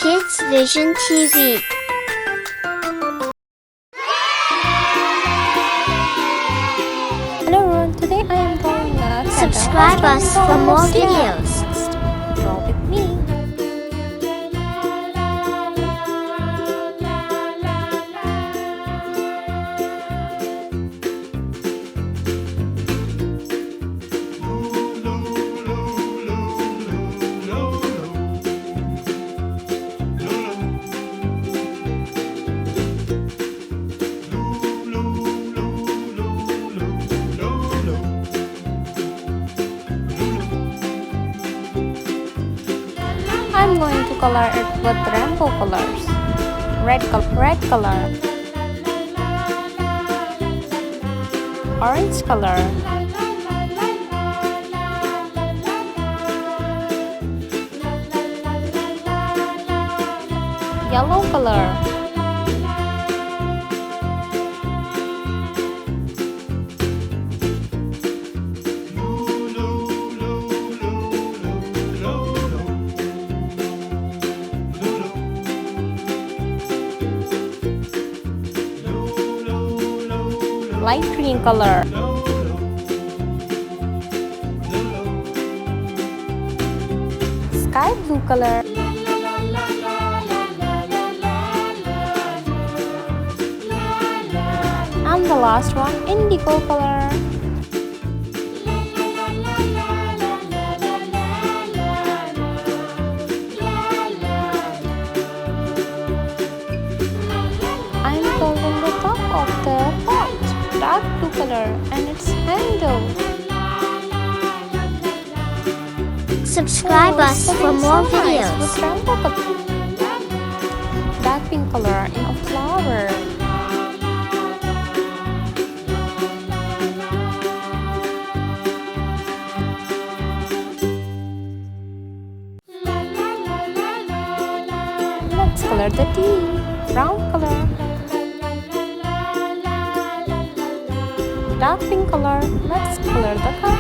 KidsVision TV. Hello everyone, today I am going to Subscribe us for more videos. Draw with me. I'm going to color it with rainbow colors. Red color, orange color, yellow color, light green color, sky blue color, and the last one, indigo color. I'm coloring the top of the pot, dark blue color, and its handle. Subscribe us for more videos. With rainbow color. Dark pink color in a flower. Let's color the tea. Brown color. Dark pink color. Let's color the cup.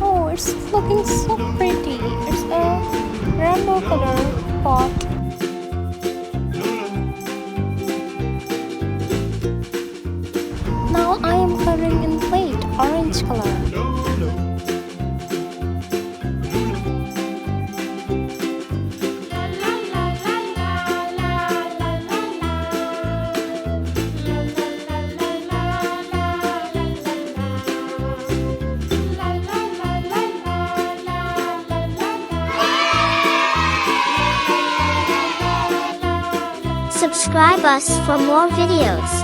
Oh, it's looking so pretty. It's a rainbow color pot. Now I am coloring in plate orange color. Subscribe us for more videos.